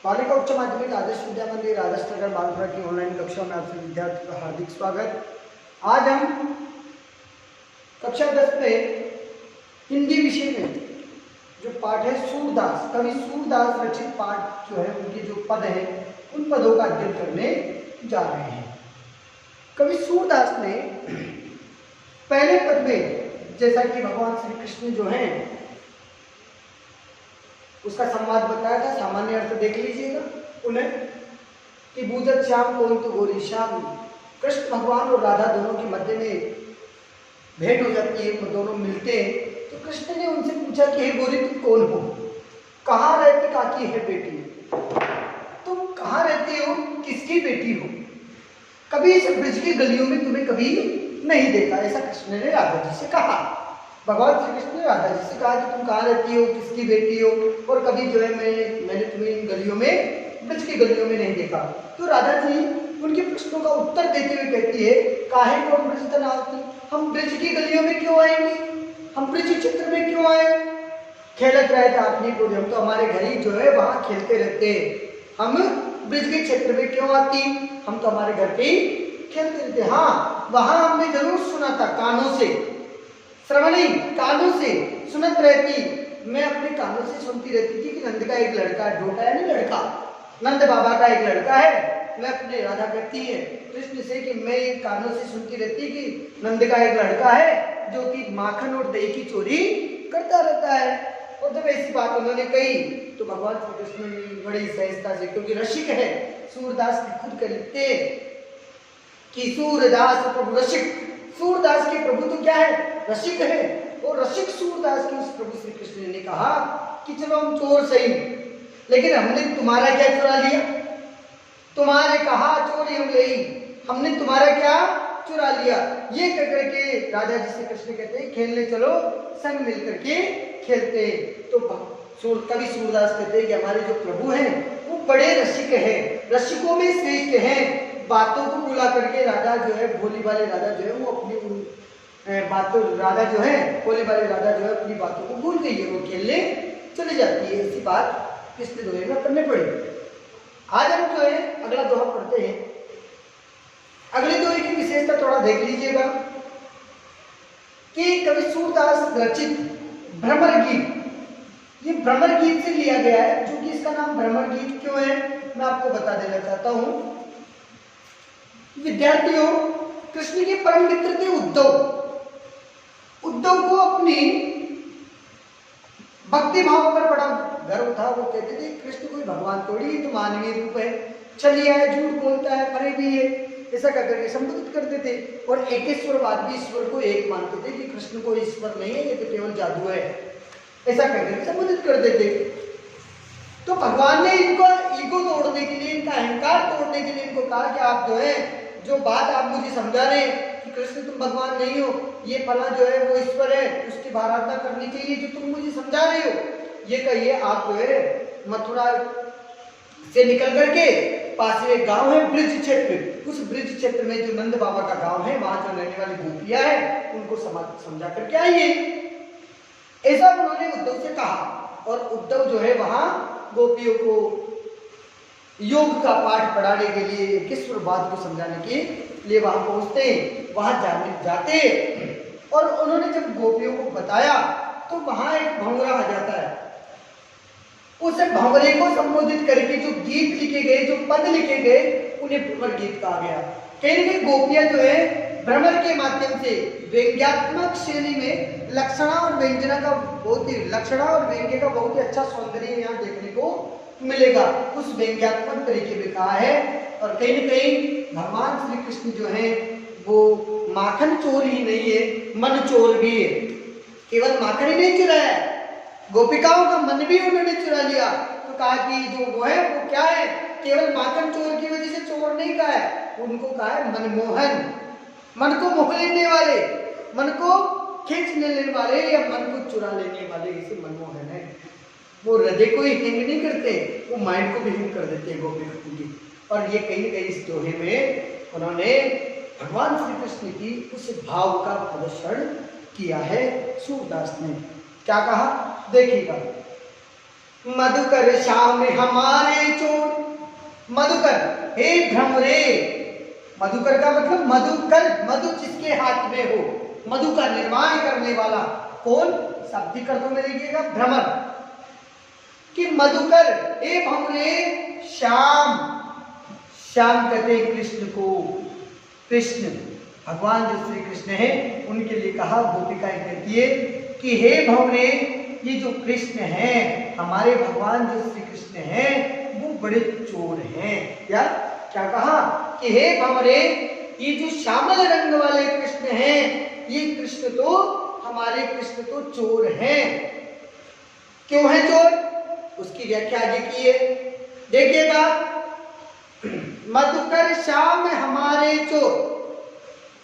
बालिका उच्च माध्यमिक आदर्श विद्या मंदिर आदर्श नगर बालपुरा की ऑनलाइन कक्षा में आप सभी विद्यार्थियों का हार्दिक स्वागत। आज हम कक्षा 10 में हिंदी विषय में जो पाठ है सूरदास, कवि सूरदास रचित पाठ जो है उनके जो पद है उन पदों का अध्ययन करने जा रहे हैं। कवि सूरदास ने पहले पद में जैसा कि भगवान श्री कृष्ण जो है उसका संवाद बताया था, सामान्य अर्थ देख लीजिएगा उन्हें कि बूझत श्याम कोई तो गोरी श्याम। कृष्ण भगवान और राधा दोनों के मध्य में भेंट हो जाती है, वो दोनों मिलते हैं। तो कृष्ण ने उनसे पूछा कि हे गोरी तुम कौन हो, कहाँ रहती काकी है बेटी, तुम कहाँ रहती हो, किसकी बेटी हो, कभी इस ब्रज की गलियों में तुम्हें कभी नहीं देखा। ऐसा कृष्ण ने राधा जी से कहा। भगवान श्री कृष्ण ने राधा जी से कहा कि तुम कहाँ रहती हो, किसकी बेटी हो, और कभी जो है मैंने तुम्हें इन गलियों में, ब्रज की गलियों में नहीं देखा। तो राधा जी उनके प्रश्नों का उत्तर देते हुए कहती है, काहे को हम ब्रज तनावती, हम ब्रज की गलियों में क्यों आएंगे, हम ब्रज चित्र में क्यों आए, खेलत रहे थे आपने को, हम तो हमारे घर ही जो है वहां खेलते रहते, हम ब्रज के क्षेत्र में क्यों आती, हम तो हमारे घर पे ही खेलते रहते। हाँ, वहां हमने जरूर सुना था, कानों से, श्रवणी कानों से सुनत रहती, मैं अपने कानों से सुनती रहती थी कि नंद का एक लड़का, ढोटा यानी लड़का, नंद बाबा का एक लड़का है। मैं अपने राधा कहती है कृष्ण से कि मैं कानों से सुनती रहती कि नंद का एक लड़का है जो कि माखन और दही की चोरी करता रहता है। और जब ऐसी बात उन्होंने कही तो भगवान श्री कृष्ण ने बड़ी सहजता से, क्योंकि रसिक है, सूरदास ने खुद कर लिखते कि सूरदास प्रभु रसिक, सूरदास के प्रभु तो क्या है, रसिक है। और रसिक सूरदास के उस प्रभु श्री कृष्ण ने कहा कि चलो हम चोर सही, लेकिन हमने तुम्हारा क्या चुरा लिया, तुम्हारे कहा चोरी हम ले, हमने तुम्हारा क्या चुरा लिया। ये कह करके राजा जी से कृष्ण कहते हैं खेलने चलो, संग मिलकर के खेलते। तो कवि सूरदास कहते हैं कि हमारे जो प्रभु हैं वो बड़े रसिक हैं, रसिकों में श्रेष्ठ हैं। बातों को बुला करके राधा जो है, भोली वाले राधा जो है वो अपनी बातों, राधा जो है भोली वाले राधा जो है अपनी बातों को भूल गई है, वो खेलने चली जाती है। ऐसी बात पिछले दोहे में करने पड़ी। आज हम जो है अगला दोहा पढ़ते हैं। अगले दोहे की विशेषता थोड़ा देख लीजिएगा कि कवि सूरदास रचित भ्रमर गीत, ये भ्रमर गीत से लिया गया है। जो कि इसका नाम भ्रमर गीत क्यों है मैं आपको बता देना चाहता हूं। विद्यार्थियों, कृष्ण के परम मित्र थे उद्धव। उद्धव को अपनी भक्ति भाव पर बड़ा गर्व था। वो कहते थे कृष्ण कोई भगवान थोड़ी, तो मानवीय रूप है, छलिया है, झूठ बोलता है, परे भी है, ऐसा करके संबोधित करते थे। और एकेश्वरवाद भी, ईश्वर को एक मानते थे कि कृष्ण को ईश्वर नहीं है, ये तो केवल जादू है, ऐसा करके संबोधित करते थे। तो भगवान ने इनको ईगो तोड़ने के लिए, इनका अहंकार तोड़ने के लिए इनको कहा कि आप जो है, जो बात आप मुझे समझा रहे हैं कि कृष्ण तुम भगवान नहीं हो, ये फला जो है वो ईश्वर है, उसकी आराधना करनी चाहिए, जो तुम मुझे समझा रहे हो ये कहिए आप जो है मथुरा से निकल करके पास में एक गांव है ब्रज क्षेत्र, उस ब्रज क्षेत्र में जो नंद बाबा का गांव है, वहां जो रहने वाली गोपियां है उनको समझा करके आइए। ऐसा उन्होंने उद्धव से कहा। और उद्धव जो है वहां गोपियों को योग का पाठ पढ़ाने के लिए, एकेश्वरवाद को समझाने के लिए वहां पहुंचते, वहां जाते। और उन्होंने जब गोपियों को बताया तो वहां एक भंवरा आ जाता है। उस भंवरे को संबोधित करके जो गीत लिखे गए, जो पद लिखे गए, उन्हें भ्रमर गीत कहा गया। कहीं ना कहीं गोपियां जो है भ्रमर के माध्यम से व्यंग्यात्मक शैली में लक्षणा और व्यंजना का बहुत ही, लक्षणा और व्यंग्य का बहुत ही अच्छा सौंदर्य यहाँ देखने को मिलेगा। उस व्यंग्यात्मक तरीके में कहा है। और कहीं न कहीं भगवान श्री कृष्ण जो है वो माखन चोर ही नहीं है, मन चोर भी है। केवल माखन ही नहीं चुराया, गोपिकाओं का मन भी उन्होंने चुरा लिया। तो कहा कि जो वो है वो क्या है, केवल माखन चोर की वजह से चोर नहीं कहा है, उनको कहा है मनमोहन, मन को मोह लेने वाले, मन को खींच लेने वाले या मन को चुरा लेने वाले, इसे मनमोहन है। वो हृदय को ही हिंग नहीं करते, वो माइंड को भी हिंग कर देते हैं गोपी की। और ये कहीं न कहीं इस दोहे में उन्होंने भगवान श्री कृष्ण की उस भाव का प्रदर्शन किया है। सूरदास ने क्या कहा देखिएगा, मधुकर श्याम हमारे चो मधुकर, हे भ्रमरे, मधुकर का मतलब मधुकर, मधु जिसके हाथ में हो, मधु का निर्माण करने वाला कौन? शाब्दिक अर्थों में देखिएगा भ्रमर, कि मधुकर, हे भ्रमरे श्याम, श्याम कहते हैं कृष्ण को, कृष्ण भगवान जो श्री कृष्ण है उनके लिए कहा, गोपिकाएं कहती है कि हे भंवरे, ये जो कृष्ण है, हमारे भगवान जो श्री कृष्ण है वो बड़े चोर हैं। क्या क्या कहा कि हे भंवरे, ये जो श्यामल रंग वाले कृष्ण हैं, ये कृष्ण तो, हमारे कृष्ण तो चोर हैं। क्यों है चोर? उसकी व्याख्या आगे की है, देखिएगा। मधुकर श्याम हमारे चोर,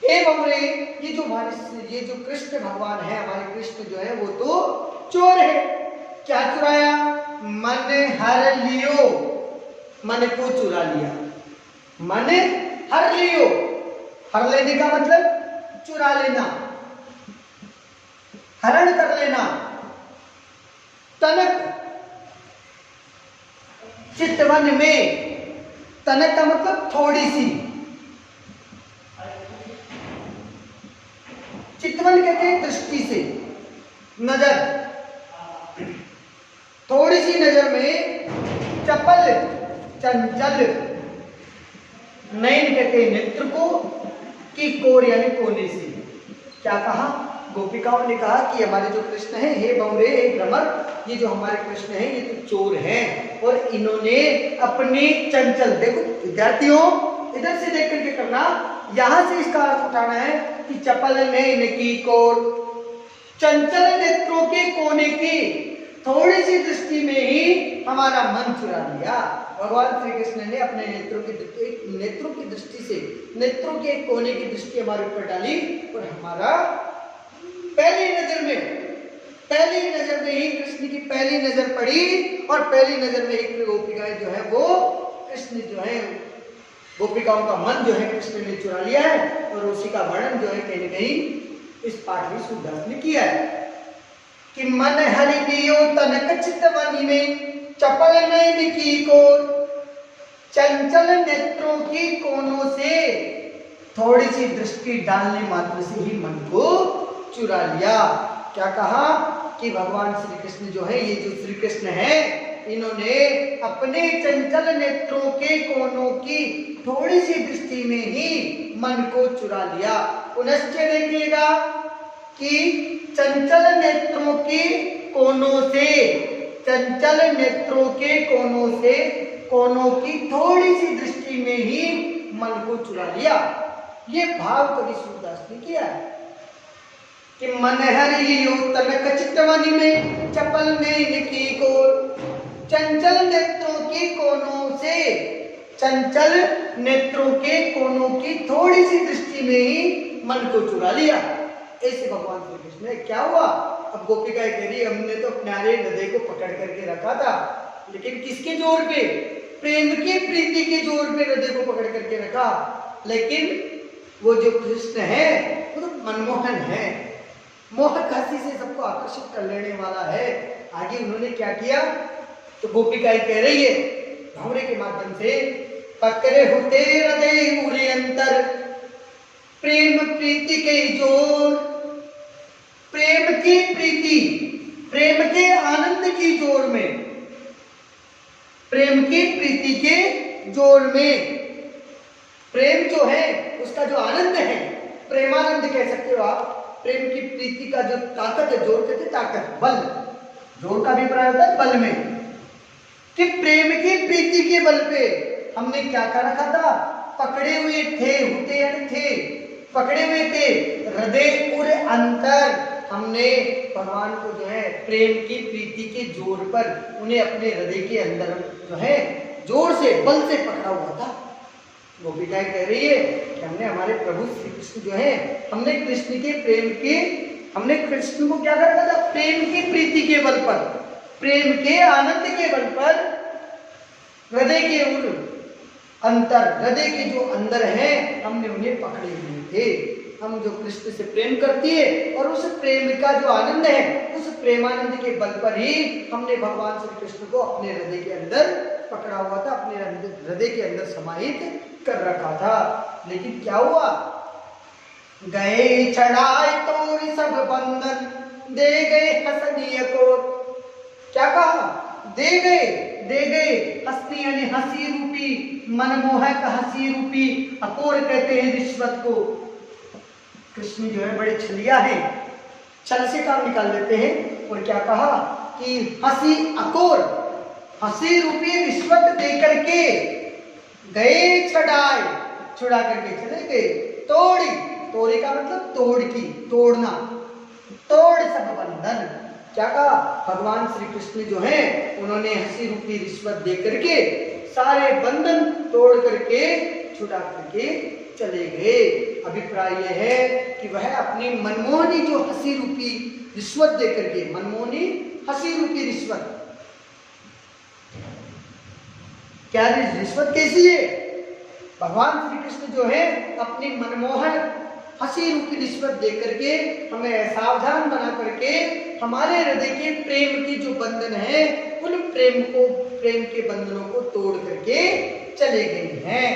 हे भंवरे, ये जो हमारे, ये जो कृष्ण भगवान है, हमारे कृष्ण जो है वो तो चोर है। क्या चुराया? मन हर लियो, मन को चुरा लिया, मन हर लियो, हर लेने का मतलब चुरा लेना, हरण कर लेना। तनक, चितवन में, तनक का मतलब थोड़ी सी, चितवन कहते हैं दृष्टि से, नजर, थोड़ी सी नजर में, चपल चंचल, नयन कहते हैं नेत्र को, की कोर यानी कोने से। क्या कहा? गोपिकाओं ने कहा कि हमारे जो कृष्ण हैं, हे भंवरे, हे भ्रमर, ये जो हमारे कृष्ण हैं ये तो चोर हैं, और इन्होंने अपनी चंचल, देखो विद्यार्थियों इधर से देख करके करना, यहां से इसका अर्थ उठाना है कि चपल नयन की कोर, चंचल नेत्रों के कोने की थोड़ी सी दृष्टि में ही हमारा मन चुरा लिया। भगवान श्री कृष्ण ने अपने नेत्रों की दृष्टि से, नेत्रों के कोने की दृष्टि हमारे ऊपर डाली, और हमारा पहली नजर में ही कृष्ण की पहली नजर पड़ी, और पहली नजर में ही गोपिकाएं जो है वो कृष्ण जो है, गोपिकाओं का मन जो है कृष्ण ने चुरा लिया है, और उसी का वर्णन जो है कहीं न कहीं इस पाठ में सूरदास ने किया है कि मन हरि लियो तनक चितवनी में, चपल नयन की कोर, चंचल नेत्रों की कोनों से थोड़ी सी दृष्टि डालने मात्र से ही मन को चुरा लिया। क्या कहा कि भगवान श्री कृष्ण जो है, ये जो श्री कृष्ण है, इन्होंने अपने चंचल नेत्रों के कोनों की थोड़ी सी दृष्टि में ही मन को चुरा लिया। पुनश्च देखिएगा कि चंचल नेत्रों के कोनों से, चंचल नेत्रों के कोनों से, कोनों की थोड़ी सी दृष्टि में ही मन को चुरा लिया। ये भाव कवि सूरदास ने किया है कि मन हरि लियो तनक चितवनी में, चपल नयन की कोर, चंचल नेत्रों के कोनों से, चंचल नेत्रों के कोनों की थोड़ी सी दृष्टि में ही मन को चुरा लिया। ऐसे भगवान श्री कृष्ण ने, क्या हुआ? अब गोपिकाएं कह रही, हमने तो प्यारे हृदय को पकड़ करके रखा था, लेकिन किसके जोर पे? प्रेम की प्रीति के जोर पे हृदय को पकड़ करके रखा, लेकिन वो जो कृष्ण है वो तो मनमोहन है, मोहक हंसी से सबको आकर्षित कर लेने वाला है। आगे उन्होंने क्या किया? तो गोपिकाएं कह रही है भंवरे के माध्यम से, पकड़े होते हृदय उरे अंतर, प्रेम प्रीति के जोर, प्रेम की प्रीति, प्रेम के आनंद की जोर में, प्रेम की प्रीति के जोर में, प्रेम जो है उसका जो आनंद है, प्रेमानंद कह सकते हो आप। प्रेम की प्रीति का जो ताकत है, जोर कहते ताकत, बल, जोर का भी प्रयोग होता है बल में, कि प्रेम की प्रीति के बल पे हमने क्या कर रखा था? पकड़े हुए थे, होते यानी थे, पकड़े हुए थे हृदय और अंतर, हमने भगवान को जो है प्रेम की प्रीति के जोर पर उन्हें अपने हृदय के अंदर जो है जोर से, बल से पकड़ा हुआ था। गोपिकाएं कह रही है कि हमने हमारे प्रभु श्री कृष्ण जो है, हमने कृष्ण के प्रेम के, हमने कृष्ण को क्या कर रखा था? प्रेम की प्रीति के बल पर, प्रेम के आनंद के बल पर हृदय के अंतर, हृदय के जो अंदर हैं, हमने उन्हें पकड़े हुए थे। हम जो कृष्ण से प्रेम करती है और उस प्रेम का जो आनंद है, उस प्रेमानंद के बल पर ही हमने भगवान श्री कृष्ण को अपने हृदय के अंदर पकड़ा हुआ था, अपने हृदय के अंदर समाहित कर रखा था। लेकिन क्या हुआ, गए छड़ाए तोड़ सब बंधन, दे गए हसनिय को। क्या कहा, दे गए हंसी यानी हंसी रूपी, मनमोहक हंसी रूपी अकोर कहते हैं रिश्वत को। कृष्ण जो है बड़े छलिया है, छल से काम निकाल लेते हैं। और क्या कहा कि हंसी अकोर, हंसी रूपी रिश्वत देकर के गए छड़ाए, छुड़ा करके चले गए। तोड़ी का मतलब तोड़ की, तोड़ना, तोड़ सब बंधन। क्या कहा, भगवान श्री कृष्ण जो है उन्होंने हंसी रूपी रिश्वत दे करके सारे बंधन तोड़ करके छुड़ा करके चले गए। अभिप्राय यह है कि वह अपनी मनमोहनी जो हंसी रूपी रिश्वत दे करके, मनमोहनी हंसी रूपी रिश्वत, क्या रिश्वत कैसी है, भगवान श्री कृष्ण जो है अपनी मनमोहन हंसी रूपी रिश्वत दे करके हमें सावधान बना करके हमारे हृदय के प्रेम की जो बंधन है उन प्रेम के बंधनों को तोड़ करके चले गए हैं।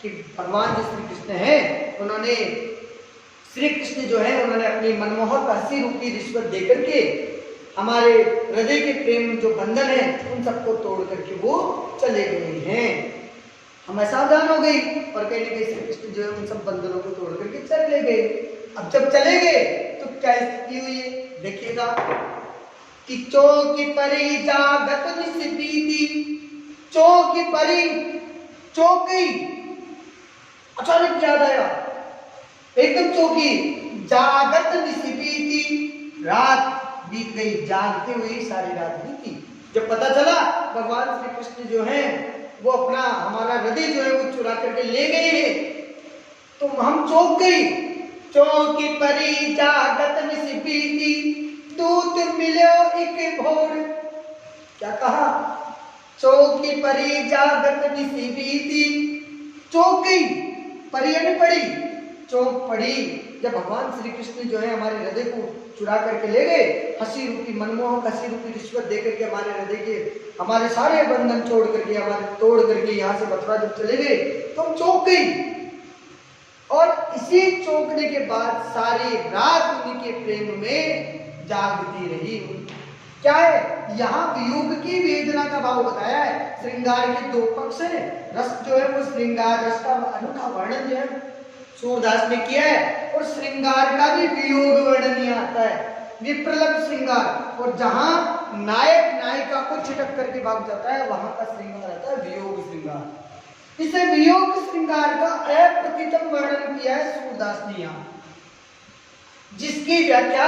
कि भगवान जो श्री कृष्ण है उन्होंने, श्री कृष्ण जो है उन्होंने अपनी मनमोहक हंसी रूपी रिश्वत दे करके हमारे हृदय के प्रेम जो बंधन है उन सबको तोड़ करके वो चले गए हैं। हम सावधान हो गई और कहने के श्री कृष्ण जो है उन सब बंधनों को तोड़ करके चले गए। अब जब चले गए तो क्या स्थिति हुई है देखिएगा, कि चौकी परी जागत निस्बीती, चौकी परी, चौकी, अचानक याद आया, एकदम चौकी, जागत निस्बीती, रात बीत गई, जागते हुए सारी रात बीती। जब पता चला भगवान श्री कृष्ण जो है वो अपना हमारा हृदय जो है वो चुरा करके ले गए हैं, तो हम चौंक गई। चौकी परी जागत निस्बीती, दूत मिलो एक भोर। क्या कहा, चौकी परी जागत निस्बीती, चौंक गई, परी यानी पड़ी, चौंक पड़ी जब भगवान श्री कृष्ण जो है हमारे हृदय को चुरा करके ले गए, हंसी रूपी मनमोहक हंसी रूपी रिश्वत दे करके हमारे हृदय के हमारे सारे बंधन छोड़ करके, हमारे तोड़ करके यहाँ से मथुरा जब चले गए तो हम चौंक गई। और इसी चौंकने के बाद सारी रात उन्हीं के प्रेम में जागती रही। क्या है, यहाँ वियोग की वेदना का भाव बताया है। श्रृंगार के दो पक्ष है, रस जो है वो श्रृंगार रस का अनोखा वर्णन जो है सूरदास ने किया है, और श्रृंगार का भी वियोग वर्णन आता है, विप्रलभ श्रृंगार। और जहां नायक नायिका को छिटक करके भाग जाता है वहां का श्रृंगार आता है वियोग श्रृंगार। इसे वियोग श्रृंगार का अप्रतितम वर्णन किया है सूरदास ने यहाँ, जिसकी व्याख्या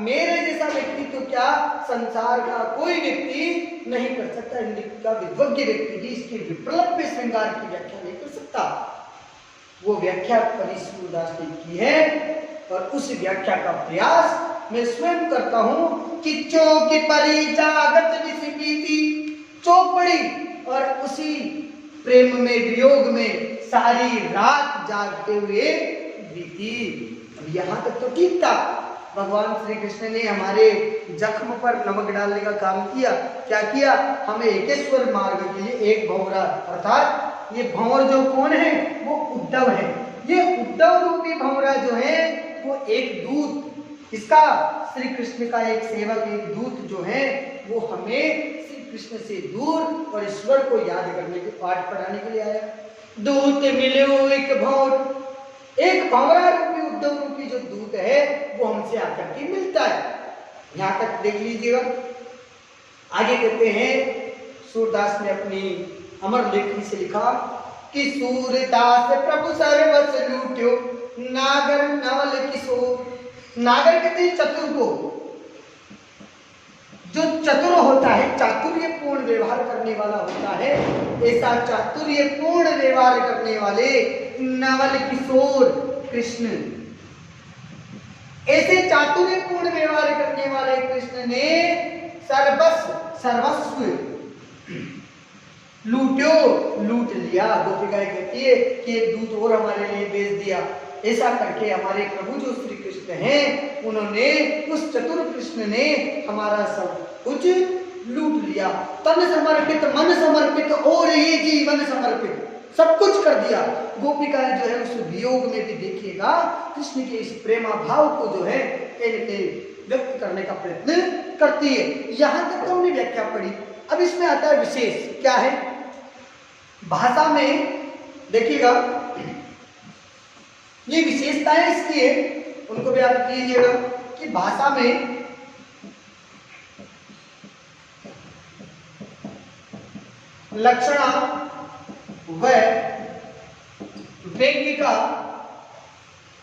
मेरे जैसा व्यक्ति तो क्या संसार का कोई व्यक्ति नहीं कर सकता। नृत्य का विद्वज्ञ व्यक्ति भी इसके विप्रलभ श्रृंगार की व्याख्या नहीं कर सकता। वो व्याख्या परी सूरदास ने की है और उस व्याख्या का प्रयास मैं स्वयं करता हूं कि चौकी परी जागत निस्बीती, चौक पड़ी और उसी प्रेम में वियोग में सारी रात जागते हुए बीती। यहाँ तक तो ठीक था, भगवान श्री कृष्ण ने हमारे जख्म पर नमक डालने का काम किया। क्या किया, हमें एकेश्वर मार्ग के लिए एक भंवरा, अर्थात ये भंवर जो कौन है वो उद्धव है। ये उद्धव रूपी भंवरा जो है वो एक दूत, इसका श्री कृष्ण का एक सेवक, एक दूत जो है वो हमें श्री कृष्ण से दूर और ईश्वर को याद करने के पाठ पढ़ाने के लिए आया। दूत मिलो एक भंवर, एक भंवरा रूपी उद्धव रूपी जो दूत है वो हमसे आकर के मिलता है। यहाँ तक देख लीजिएगा। आगे कहते हैं सूरदास ने अपनी अमर लेखनी से लिखा कि सूरदास प्रभु सर्वस लूट्यो, नागर नवल किशोर। नागर कहते हैं चतुर को, जो चतुर होता है, चातुर्यपूर्ण व्यवहार करने वाला होता है, ऐसा चातुर्यपूर्ण व्यवहार करने वाले नवल किशोर कृष्ण, ऐसे चातुर्यपूर्ण व्यवहार करने वाले कृष्ण ने सर्वस्व लूट लिया। गोपिकाएं कहती है कि एक दूत और हमारे लिए भेज दिया। ऐसा करके हमारे प्रभु जो श्री कृष्ण हैं उन्होंने, उस चतुर कृष्ण ने हमारा सब कुछ लूट लिया। तन समर्पित, मन समर्पित और ये जीवन समर्पित, सब कुछ कर दिया। गोपिकाएं जो है उस वियोग में भी देखिएगा कृष्ण के इस प्रेमा भाव को जो है कहीं न कहीं व्यक्त करने का प्रयत्न करती है। यहां तक तो हमने व्याख्या पढ़ी। अब इसमें आता है विशेष, क्या है? भाषा में देखिएगा ये विशेषताएं इसकी है, उनको भी आप कीजिएगा कि भाषा में लक्षणा व व्यंग्य का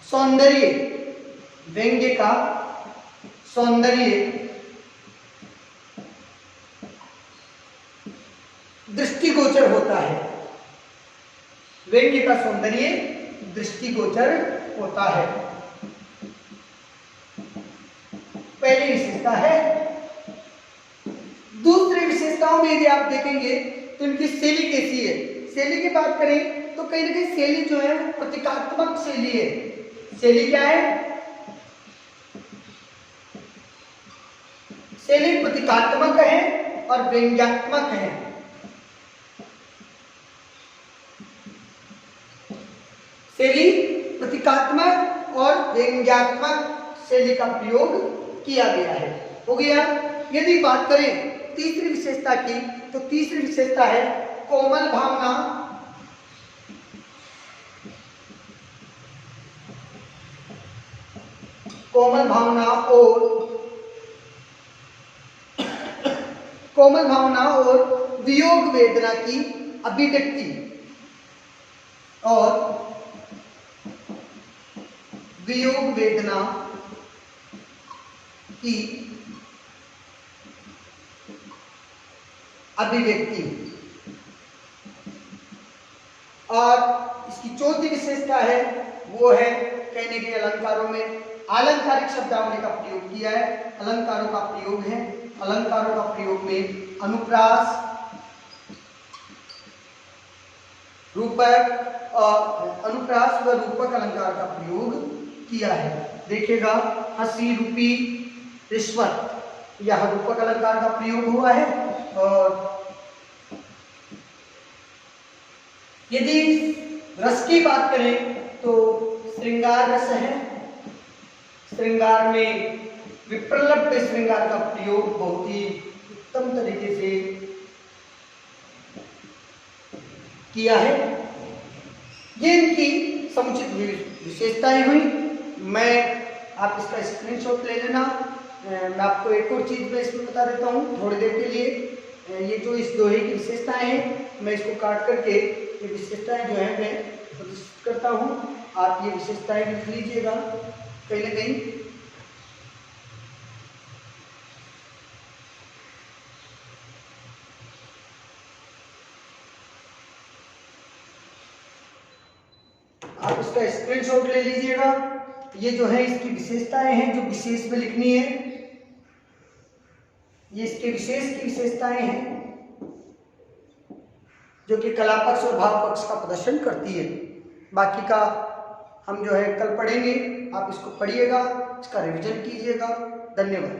सौंदर्य, व्यंग्य का सौंदर्य दृष्टिगोचर होता है। व्यंग्य का सौंदर्य दृष्टिगोचर होता है, पहली विशेषता है। दूसरी विशेषताओं में यदि आप देखेंगे तो इनकी शैली कैसी है। शैली की बात करें तो कहीं ना कहीं शैली जो है वो प्रतीकात्मक शैली है। शैली क्या है? शैली प्रतीकात्मक है और व्यंग्यात्मक है। शैली प्रतीकात्मक और व्यंग्यात्मक शैली का प्रयोग किया गया है। हो गया। यदि बात करें तीसरी विशेषता की तो तीसरी विशेषता है कोमल भावना कोमल भावना और वियोग वेदना की अभिव्यक्ति और वियोग वेदना की अभिव्यक्ति। और इसकी चौथी विशेषता है वो है कहने के अलंकारों में आलंकारिक शब्दावली का प्रयोग किया है। अलंकारों का प्रयोग है, अलंकारों का प्रयोग में अनुप्रास, रूपक और अनुप्रास व रूपक अलंकार का प्रयोग किया है। देखिएगा हंसी, रूपी, रिश्वत, यह रूपक अलंकार का प्रयोग हुआ है। और यदि रस की बात करें तो श्रृंगार रस है। श्रृंगार में विप्रलब्ध श्रृंगार का प्रयोग बहुत ही उत्तम तरीके से किया है। ये इनकी समुचित विशेषताएं हुई। मैं आप इसका स्क्रीनशॉट ले लेना। मैं आपको एक और चीज मैं इसमें बता देता हूँ थोड़ी देर के लिए। ये जो इस दोहे की विशेषताएं हैं मैं इसको काट करके ये विशेषताएं जो है मैं प्रदर्शित करता हूँ। आप ये विशेषताएं लिख लीजिएगा कहीं ना कहीं। आप इसका स्क्रीनशॉट ले लीजिएगा। ये जो है इसकी विशेषताएं हैं जो विशेष में लिखनी है। ये इसके विशेष की विशेषताएं हैं जो कि कला पक्ष और भाव पक्ष का प्रदर्शन करती है। बाकी का हम जो है कल पढ़ेंगे। आप इसको पढ़िएगा, इसका रिवीजन कीजिएगा। धन्यवाद।